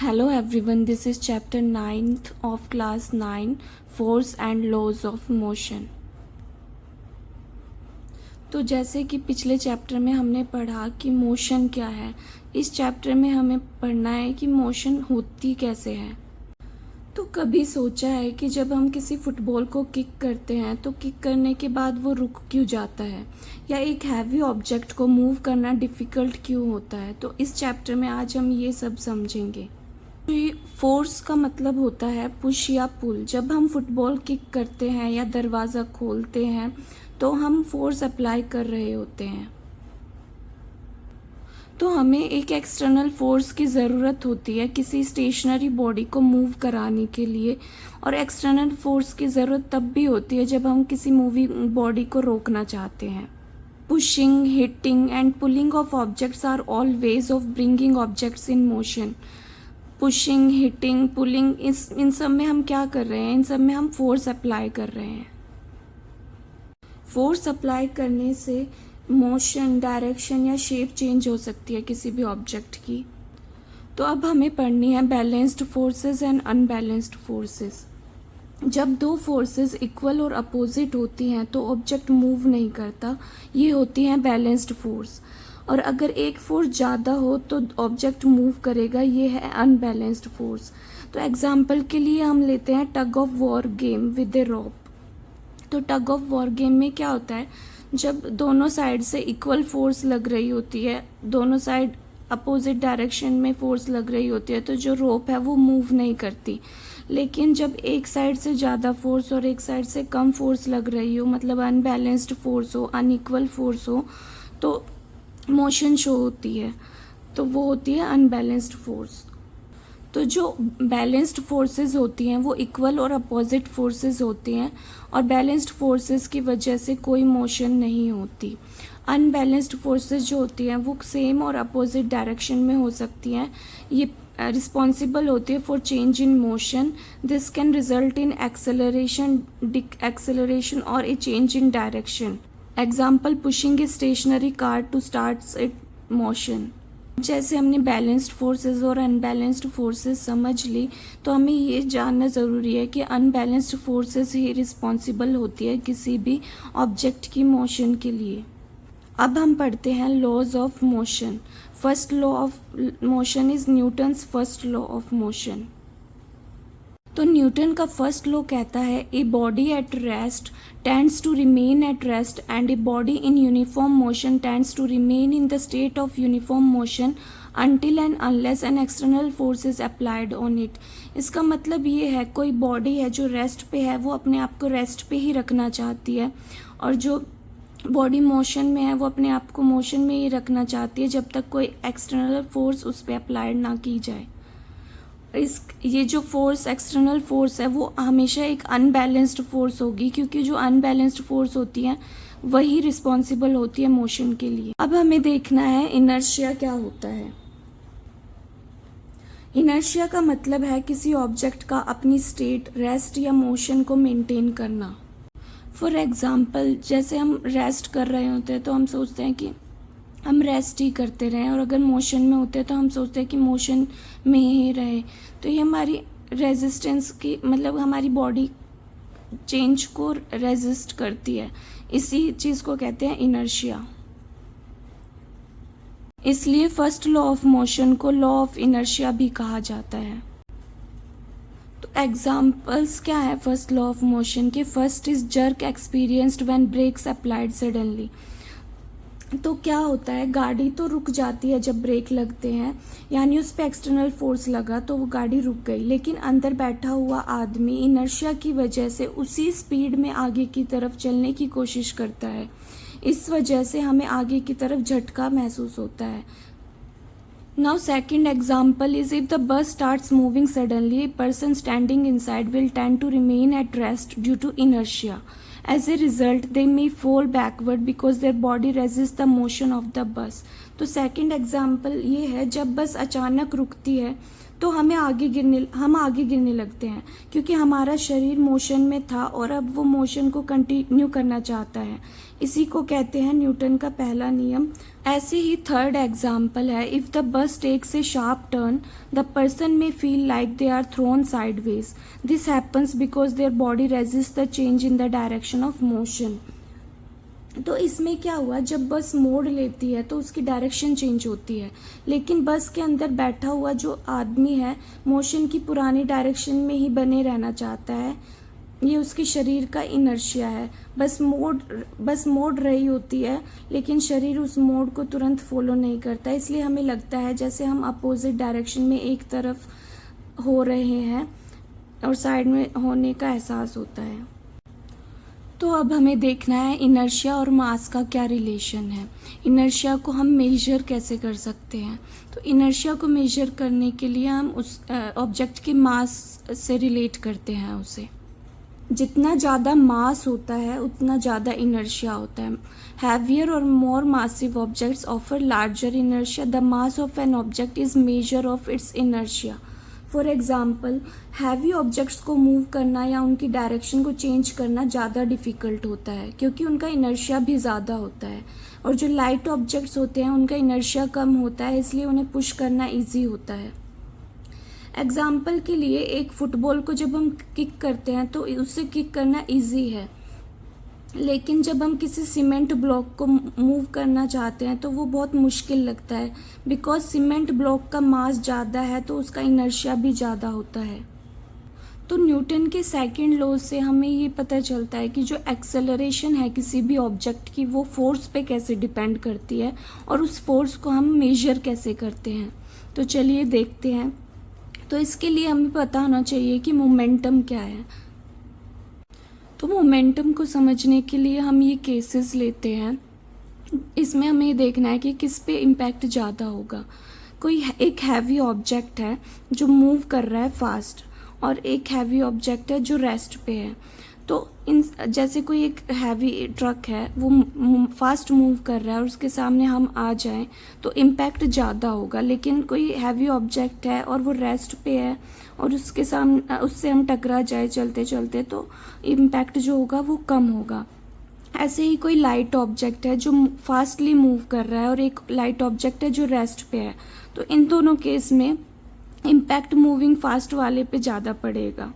Hello everyone, this is chapter 9th of class 9, Force and Laws of Motion. तो जैसे कि पिछले chapter में हमने पढ़ा कि मोशन क्या है, इस चैप्टर में हमें पढ़ना है कि मोशन होती कैसे है। तो कभी सोचा है कि जब हम किसी फुटबॉल को किक करते हैं तो किक करने के बाद वो रुक क्यों जाता है, या एक हैवी ऑब्जेक्ट को मूव करना डिफ़िकल्ट क्यों होता है। तो इस चैप्टर में आज हम ये सब समझेंगे। फोर्स का मतलब होता है पुश या पुल। जब हम फुटबॉल किक करते हैं या दरवाज़ा खोलते हैं तो हम फोर्स अप्लाई कर रहे होते हैं। तो हमें एक एक्सटर्नल फोर्स की ज़रूरत होती है किसी स्टेशनरी बॉडी को मूव कराने के लिए, और एक्सटर्नल फोर्स की ज़रूरत तब भी होती है जब हम किसी मूविंग बॉडी को रोकना चाहते हैं। Pushing, hitting and pulling of objects are all ways of bringing objects in motion. Pushing, hitting, pulling, इन सब में हम क्या कर रहे हैं, इन सब में हम फोर्स अप्लाई कर रहे हैं। फोर्स अप्लाई करने से मोशन, डायरेक्शन या शेप चेंज हो सकती है किसी भी ऑब्जेक्ट की। तो अब हमें पढ़नी है balanced forces and unbalanced forces. जब दो फोर्सेस इक्वल और अपोजिट होती हैं तो ऑब्जेक्ट मूव नहीं करता, ये होती हैं बैलेंस्ड फोर्स। और अगर एक फोर्स ज़्यादा हो तो ऑब्जेक्ट मूव करेगा, ये है अनबैलेंस्ड फोर्स। तो एग्जांपल के लिए हम लेते हैं tug of war game with a rope. तो टग ऑफ वॉर गेम में क्या होता है, जब दोनों साइड से इक्वल फोर्स लग रही होती है, दोनों साइड अपोजिट डायरेक्शन में फोर्स लग रही होती है, तो जो रोप है वो मूव नहीं करती। लेकिन जब एक साइड से ज़्यादा फोर्स और एक साइड से कम फोर्स लग रही हो, मतलब अनबैलेंस्ड फोर्स हो, अनइक्वल फोर्स हो, तो मोशन शो होती है, तो वो होती है अनबैलेंस्ड फोर्स। तो जो बैलेंस्ड फोर्सेस होती हैं वो इक्वल और अपोजिट फोर्सेस होती हैं, और बैलेंस्ड फोर्सेस की वजह से कोई मोशन नहीं होती। अनबैलेंस्ड फोर्सेस जो होती हैं वो सेम और अपोजिट डायरेक्शन में हो सकती हैं। ये रिस्पॉन्सिबल होती है for change in motion. This can result in acceleration और a change in direction. Example, pushing a stationary car to start it motion. जैसे हमने बैलेंस्ड फोर्सेस और अनबैलेंस्ड फोर्सेस समझ ली, तो हमें ये जानना ज़रूरी है कि अनबैलेंस्ड फोर्सेस ही रिस्पॉन्सिबल होती है किसी भी ऑब्जेक्ट की मोशन के लिए। अब हम पढ़ते हैं laws of motion. First law of motion is Newton's first law of motion. तो न्यूटन का फर्स्ट लॉ कहता है a body at rest tends to remain at rest and a body in uniform motion tends to remain in the state of uniform motion until and unless an external force is applied on it. इसका मतलब ये है, कोई body है जो rest पे है वो अपने आप को रेस्ट पे ही रखना चाहती है, और जो बॉडी मोशन में है वो अपने आप को मोशन में ही रखना चाहती है जब तक कोई एक्सटर्नल फोर्स उस पर अप्लाइड ना की जाए। ये जो फोर्स, एक्सटर्नल फोर्स है, वो हमेशा एक अनबैलेंस्ड फोर्स होगी, क्योंकि जो अनबैलेंस्ड फोर्स होती है वही रिस्पॉन्सिबल होती है मोशन के लिए। अब हमें देखना है इनर्शिया क्या होता है। इनर्शिया का मतलब है किसी ऑब्जेक्ट का अपनी स्टेट, रेस्ट या मोशन को मेंटेन करना। फॉर एग्जाम्पल, जैसे हम रेस्ट कर रहे होते हैं तो हम सोचते हैं कि हम रेस्ट ही करते रहें, और अगर मोशन में होते हैं तो हम सोचते हैं कि मोशन में ही रहे। तो ये हमारी रेजिस्टेंस की, मतलब हमारी बॉडी चेंज को रेजिस्ट करती है, इसी चीज़ को कहते हैं इनर्शिया। इसलिए फर्स्ट लॉ ऑफ मोशन को लॉ ऑफ इनर्शिया भी कहा जाता है। तो एग्जाम्पल्स क्या है फर्स्ट लॉ ऑफ मोशन के? First is jerk experienced when brakes applied suddenly. तो क्या होता है, गाड़ी तो रुक जाती है जब ब्रेक लगते हैं, यानी उस पर एक्सटर्नल फोर्स लगा तो वो गाड़ी रुक गई, लेकिन अंदर बैठा हुआ आदमी इनर्शिया की वजह से उसी स्पीड में आगे की तरफ चलने की कोशिश करता है। इस वजह से हमें आगे की तरफ झटका महसूस होता है। Now second example is if the bus starts moving suddenly, a person standing inside will tend to remain at rest due to inertia. As a result, they may fall backward because their body resists the motion of the bus. तो second example ये है, जब बस अचानक रुकती है तो हम आगे गिरने लगते हैं, क्योंकि हमारा शरीर मोशन में था और अब वो मोशन को कंटिन्यू करना चाहता है। इसी को कहते हैं न्यूटन का पहला नियम। ऐसे ही थर्ड एग्जाम्पल है, if the bus takes a sharp turn the person may feel like they are thrown sideways. This happens because their body resist the change in the direction of motion. तो इसमें क्या हुआ, जब बस मोड़ लेती है तो उसकी डायरेक्शन चेंज होती है, लेकिन बस के अंदर बैठा हुआ जो आदमी है मोशन की पुरानी डायरेक्शन में ही बने रहना चाहता है। ये उसके शरीर का इनर्शिया है। बस मोड़ रही होती है, लेकिन शरीर उस मोड़ को तुरंत फॉलो नहीं करता, इसलिए हमें लगता है जैसे हम अपोजिट डायरेक्शन में एक तरफ हो रहे हैं और साइड में होने का एहसास होता है। तो अब हमें देखना है इनर्शिया और मास का क्या रिलेशन है, इनर्शिया को हम मेजर कैसे कर सकते हैं। तो इनर्शिया को मेजर करने के लिए हम उस ऑब्जेक्ट के मास से रिलेट करते हैं उसे। जितना ज़्यादा मास होता है उतना ज़्यादा इनर्शिया होता है। हैवियर और more massive objects offer larger inertia. The mass of an object is measure of its inertia. For example, heavy objects को मूव करना या उनकी डायरेक्शन को चेंज करना ज़्यादा डिफ़िकल्ट होता है, क्योंकि उनका इनर्शिया भी ज़्यादा होता है। और जो लाइट ऑब्जेक्ट्स होते हैं उनका इनर्शिया कम होता है, इसलिए उन्हें पुश करना ईजी होता है। एग्ज़ाम्पल के लिए, एक फुटबॉल को जब हम किक करते हैं तो उससे किक करना ईजी है, लेकिन जब हम किसी सीमेंट ब्लॉक को मूव करना चाहते हैं तो वो बहुत मुश्किल लगता है, बिकॉज सीमेंट ब्लॉक का मास ज़्यादा है तो उसका इनर्शिया भी ज़्यादा होता है। तो न्यूटन के सेकंड लॉ से हमें ये पता चलता है कि जो एक्सेलरेशन है किसी भी ऑब्जेक्ट की, वो फोर्स पे कैसे डिपेंड करती है और उस फोर्स को हम मेजर कैसे करते हैं। तो चलिए देखते हैं। तो इसके लिए हमें पता होना चाहिए कि मोमेंटम क्या है। तो मोमेंटम को समझने के लिए हम ये केसेस लेते हैं। इसमें हमें ये देखना है कि किस पे इम्पैक्ट ज़्यादा होगा। कोई एक हैवी ऑब्जेक्ट है जो मूव कर रहा है फास्ट, और एक हैवी ऑब्जेक्ट है जो रेस्ट पे है। तो इन जैसे कोई एक हैवी ट्रक है वो फास्ट मूव कर रहा है और उसके सामने हम आ जाएं तो इम्पैक्ट ज़्यादा होगा, लेकिन कोई हैवी ऑब्जेक्ट है और वो रेस्ट पे है और उससे हम टकरा जाए चलते चलते तो इम्पैक्ट जो होगा वो कम होगा। ऐसे ही कोई लाइट ऑब्जेक्ट है जो फास्टली मूव कर रहा है और एक लाइट ऑब्जेक्ट है जो रेस्ट पे है, तो इन दोनों केस में इम्पैक्ट मूविंग फास्ट वाले पे ज़्यादा पड़ेगा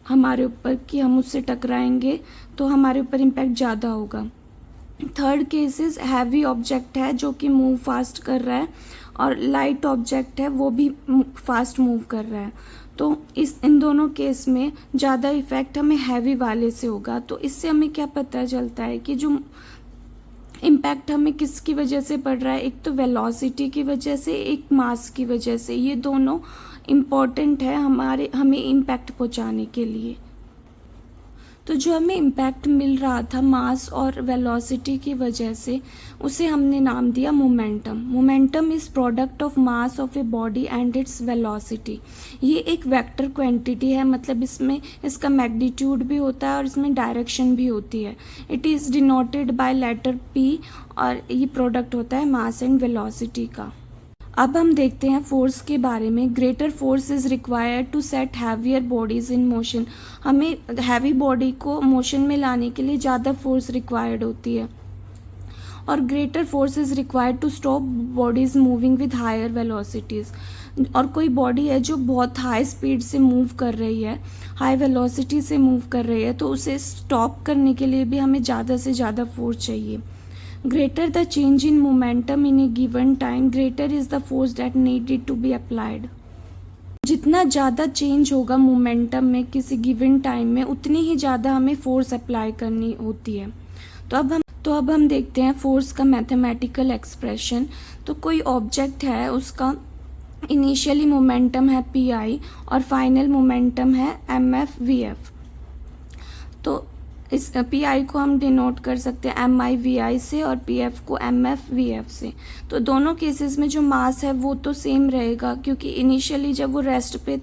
हमारे ऊपर, कि हम उससे टकराएंगे तो हमारे ऊपर इम्पैक्ट ज़्यादा होगा। थर्ड केसेस, हैवी ऑब्जेक्ट है जो कि मूव फास्ट कर रहा है और लाइट ऑब्जेक्ट है वो भी फास्ट मूव कर रहा है, तो इन दोनों केस में ज़्यादा इफेक्ट हमें हैवी वाले से होगा। तो इससे हमें क्या पता चलता है कि जो इम्पैक्ट हमें किसकी वजह से पड़ रहा है, एक तो वेलोसिटी की वजह से, एक मास की वजह से। ये दोनों इम्पॉर्टेंट है हमें इम्पैक्ट पहुंचाने के लिए। तो जो हमें इम्पैक्ट मिल रहा था मास और वेलोसिटी की वजह से, उसे हमने नाम दिया momentum. Momentum is product of mass of a body and its velocity. ये एक वेक्टर क्वांटिटी है, मतलब इसमें इसका मैग्नीट्यूड भी होता है और इसमें डायरेक्शन भी होती है। It is denoted by letter P और ये प्रोडक्ट होता है मास एंड वेलोसिटी का। अब हम देखते हैं फोर्स के बारे में। Greater force is required to set heavier bodies in motion. हमें हैवी बॉडी को मोशन में लाने के लिए ज़्यादा फोर्स रिक्वायर्ड होती है, और greater force is required to stop bodies moving with higher velocities. और कोई बॉडी है जो बहुत हाई स्पीड से मूव कर रही है, हाई वेलोसिटी से मूव कर रही है, तो उसे स्टॉप करने के लिए भी हमें ज़्यादा से ज़्यादा फोर्स चाहिए। Greater the change in momentum in a given time, greater is the force that needed to be applied. जितना ज़्यादा चेंज होगा मोमेंटम में किसी गिवन टाइम में, उतनी ही ज़्यादा हमें फोर्स अप्लाई करनी होती है। तो अब हम देखते हैं फोर्स का मैथमेटिकल एक्सप्रेशन। तो कोई ऑब्जेक्ट है, उसका इनिशियली मोमेंटम है pi और फाइनल मोमेंटम है mf/v(f). तो इस pi को हम डिनोट कर सकते हैं mi/vi से और pf को mf/v(f) से। तो दोनों केसेस में जो मास है वो तो सेम रहेगा, क्योंकि इनिशियली जब वो रेस्ट पे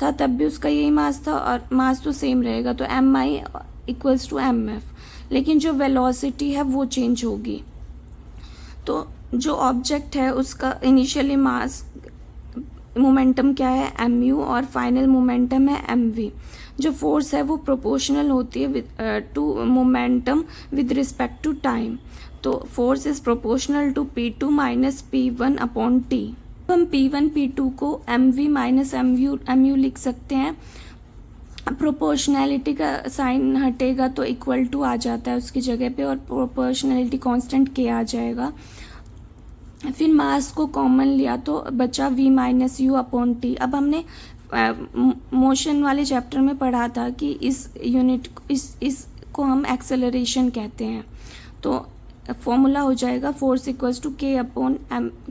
था तब भी उसका यही मास था और मास तो सेम रहेगा, तो mi = mf। लेकिन जो वेलोसिटी है वो चेंज होगी। तो जो ऑब्जेक्ट है उसका इनिशियली मास मोमेंटम क्या है mu और फाइनल मोमेंटम है mv। जो फोर्स है वो प्रोपोर्शनल होती है to momentum with respect to time. तो force is proportional to p2 minus p1 upon t। हम p1 p2 को mv माइनस mu लिख सकते हैं। प्रोपोर्शनैलिटी का साइन हटेगा तो इक्वल टू आ जाता है उसकी जगह पे, और प्रोपोर्शनैलिटी कांस्टेंट k आ जाएगा। फिर मास को कॉमन लिया तो बचा v minus you upon T. अब हमने मोशन वाले चैप्टर में पढ़ा था कि इस यूनिट इसको हम एक्सेलरेशन कहते हैं। तो फॉर्मूला हो जाएगा force equals to k upon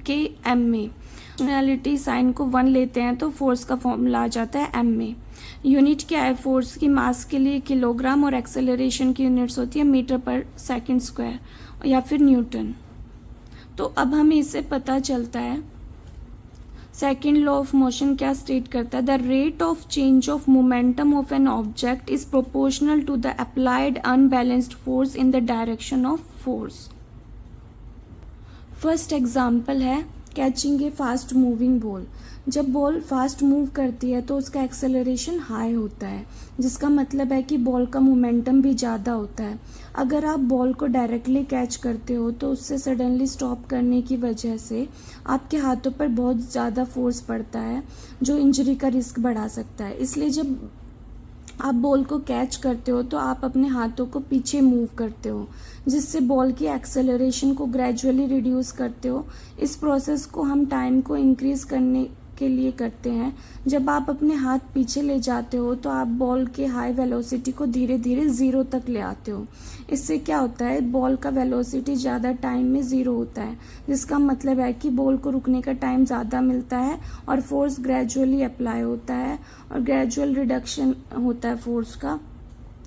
k m में। प्रोपोर्शनैलिटी साइन को 1 लेते हैं तो फोर्स का फॉर्मूला आ जाता है m में। यूनिट क्या है फोर्स की? मास के लिए किलोग्राम और एक्सेलरेशन की यूनिट्स होती है मीटर पर सेकंड स्क्वायर या फिर न्यूटन। तो अब हमें इससे पता चलता है सेकेंड लॉ ऑफ मोशन क्या स्टेट करता है, the rate of change of momentum of an object is proportional to the applied unbalanced force in the direction of force. First example है catching a fast moving ball. जब ball fast move करती है तो उसका acceleration high होता है, जिसका मतलब है कि बॉल का मोमेंटम भी ज़्यादा होता है। अगर आप बॉल को डायरेक्टली कैच करते हो तो उससे सडनली स्टॉप करने की वजह से आपके हाथों पर बहुत ज़्यादा फोर्स पड़ता है, जो इंजरी का रिस्क बढ़ा सकता है। इसलिए जब आप बॉल को कैच करते हो तो आप अपने हाथों को पीछे मूव करते हो, जिससे बॉल की एक्सेलरेशन को ग्रेजुअली रिड्यूस करते हो। इस प्रोसेस को हम टाइम को इंक्रीज करने के लिए करते हैं। जब आप अपने हाथ पीछे ले जाते हो तो आप बॉल के हाई वेलोसिटी को धीरे धीरे 0 तक ले आते हो। इससे क्या होता है, बॉल का वेलोसिटी ज़्यादा टाइम में 0 होता है, जिसका मतलब है कि बॉल को रुकने का टाइम ज़्यादा मिलता है और फोर्स ग्रेजुअली अप्लाई होता है और ग्रेजुअल रिडक्शन होता है फोर्स का,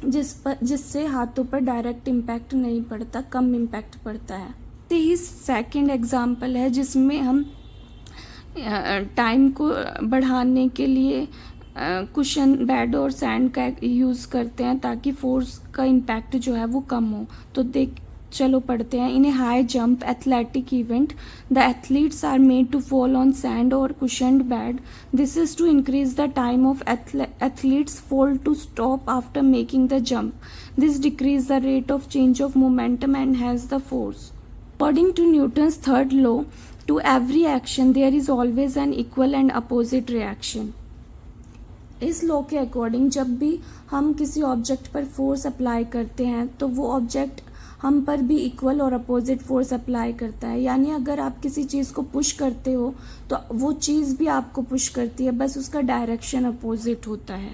जिससे हाथों पर डायरेक्ट इम्पैक्ट नहीं पड़ता, कम इम्पैक्ट पड़ता है। यही सेकेंड एग्जाम्पल है जिसमें हम टाइम को बढ़ाने के लिए कुशन, बेड और सैंड का यूज़ करते हैं ताकि फोर्स का इम्पैक्ट जो है वो कम हो। तो चलो पढ़ते हैं। In a high jump athletic event the athletes are made to fall on sand और cushioned bed. This is to increase the time of athletes fall to stop after making the jump. This decrease the rate of change of momentum and has the force. According to Newton's third law, to every action there is always an equal and opposite reaction। इस law के according जब भी हम किसी object पर force apply करते हैं तो वो ऑब्जेक्ट हम पर भी इक्वल और अपोजिट फोर्स अप्लाई करता है। यानी अगर आप किसी चीज़ को पुश करते हो तो वो चीज़ भी आपको पुश करती है, बस उसका डायरेक्शन अपोजिट होता है।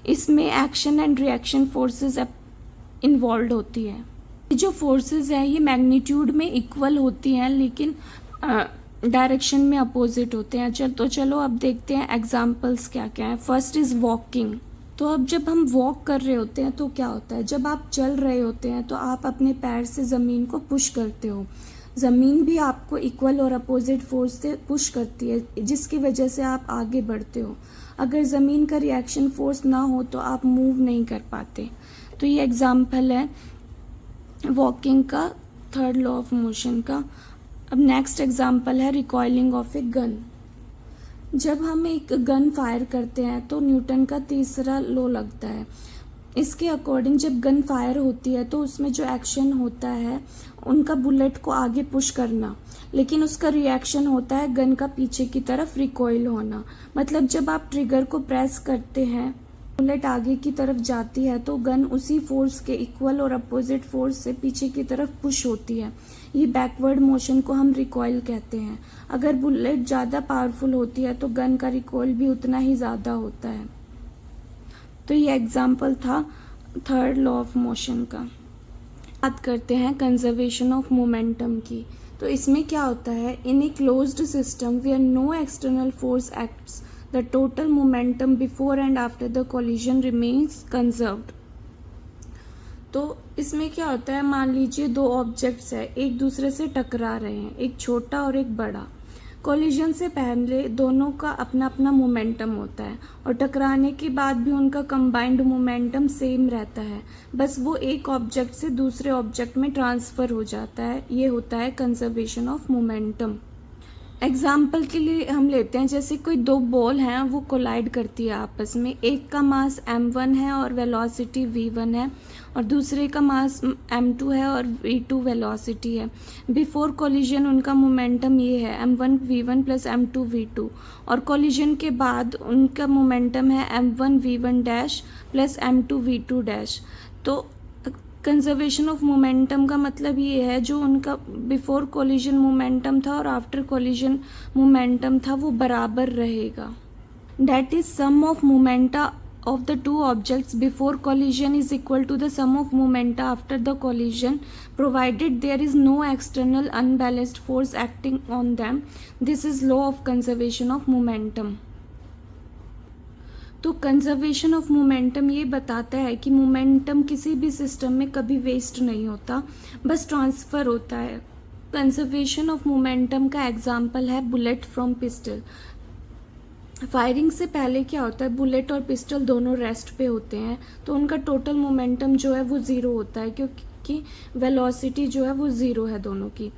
इसमें action and reaction forces involve होती है। जो फोर्सेस हैं ये मैग्नीट्यूड में इक्वल होती हैं लेकिन डायरेक्शन में अपोजिट होते हैं। चलो अब देखते हैं एग्जाम्पल्स क्या क्या है। First is walking. तो अब जब हम वॉक कर रहे होते हैं तो क्या होता है, जब आप चल रहे होते हैं तो आप अपने पैर से ज़मीन को पुश करते हो। ज़मीन भी आपको इक्वल और अपोजिट फोर्स से पुश करती है, जिसकी वजह से आप आगे बढ़ते हो। अगर ज़मीन का रिएक्शन फोर्स ना हो तो आप मूव नहीं कर पाते। तो ये एग्जाम्पल है वॉकिंग का, थर्ड लॉ ऑफ मोशन का। अब नेक्स्ट एग्जाम्पल है रिकॉइलिंग ऑफ ए गन। जब हम एक गन फायर करते हैं तो न्यूटन का तीसरा लॉ लगता है। इसके अकॉर्डिंग जब गन फायर होती है तो उसमें जो एक्शन होता है उनका बुलेट को आगे पुश करना, लेकिन उसका रिएक्शन होता है गन का पीछे की तरफ रिकॉइल होना। मतलब जब आप ट्रिगर को प्रेस करते हैं, बुलेट आगे की तरफ जाती है तो गन उसी फोर्स के इक्वल और अपोजिट फोर्स से पीछे की तरफ पुश होती है। ये बैकवर्ड मोशन को हम रिकॉइल कहते हैं। अगर बुलेट ज़्यादा पावरफुल होती है तो गन का रिकॉइल भी उतना ही ज़्यादा होता है। तो ये एग्जाम्पल था थर्ड लॉ ऑफ मोशन का। बात करते हैं कंजर्वेशन ऑफ मोमेंटम की। तो इसमें क्या होता है, in a closed system where no external force acts the total momentum before and after the collision remains conserved। तो इसमें क्या होता है, मान लीजिए दो ऑब्जेक्ट्स है, एक दूसरे से टकरा रहे हैं, एक छोटा और एक बड़ा। कोलिजन से पहले दोनों का अपना अपना मोमेंटम होता है और टकराने के बाद भी उनका कंबाइंड मोमेंटम सेम रहता है, बस वो एक ऑब्जेक्ट से दूसरे ऑब्जेक्ट में ट्रांसफ़र हो जाता है। ये होता है कंजर्वेशन ऑफ मोमेंटम। एग्जाम्पल के लिए हम लेते हैं, जैसे कोई दो बॉल हैं वो कोलाइड करती है आपस में, एक का मास m1 है और वेलोसिटी v1 है, और दूसरे का मास m2 है और v2 वेलोसिटी है। बिफोर कोलिजन उनका मोमेंटम ये है m1 v1 plus m2 v2, और कोलिजन के बाद उनका मोमेंटम है m1 v1 dash plus m2 v2 dash. तो कंजर्वेशन ऑफ मोमेंटम का मतलब ये है जो उनका बिफोर कोलिजन मोमेंटम था और आफ्टर कोलिजन मोमेंटम था वो बराबर रहेगा। That is sum of momenta of the two objects before collision is equal to the sum of momenta after the collision provided there is no external unbalanced force acting on them. This is law of conservation of momentum. तो conservation of momentum ये बताता है कि momentum किसी भी system में कभी waste नहीं होता, बस ट्रांसफ़र होता है। कंजर्वेशन ऑफ मोमेंटम का एग्जांपल है बुलेट फ्रॉम पिस्टल। फायरिंग से पहले क्या होता है, बुलेट और पिस्टल दोनों रेस्ट पे होते हैं, तो उनका टोटल मोमेंटम जो है वो ज़ीरो होता है, क्योंकि वेलोसिटी जो है वो ज़ीरो है दोनों की।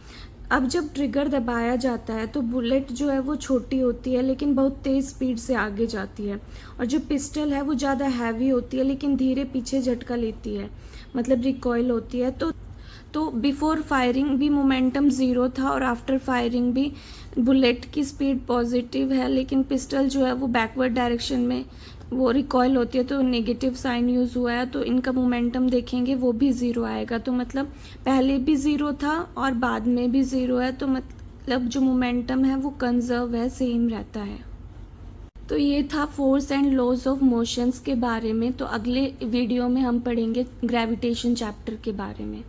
अब जब ट्रिगर दबाया जाता है तो बुलेट जो है वो छोटी होती है लेकिन बहुत तेज़ स्पीड से आगे जाती है, और जो पिस्टल है वो ज़्यादा हैवी होती है लेकिन धीरे पीछे झटका लेती है, मतलब रिकॉइल होती है। तो बिफोर फायरिंग भी मोमेंटम ज़ीरो था और आफ्टर फायरिंग भी बुलेट की स्पीड पॉजिटिव है, लेकिन पिस्टल जो है वो बैकवर्ड डायरेक्शन में वो रिकॉइल होती है, तो नेगेटिव साइन यूज़ हुआ है, तो इनका मोमेंटम देखेंगे वो भी ज़ीरो आएगा। तो मतलब पहले भी ज़ीरो था और बाद में भी ज़ीरो है, तो मतलब जो मोमेंटम है वो कंजर्व है, सेम रहता है। तो ये था force and laws of motions के बारे में। तो अगले वीडियो में हम पढ़ेंगे ग्रेविटेशन चैप्टर के बारे में।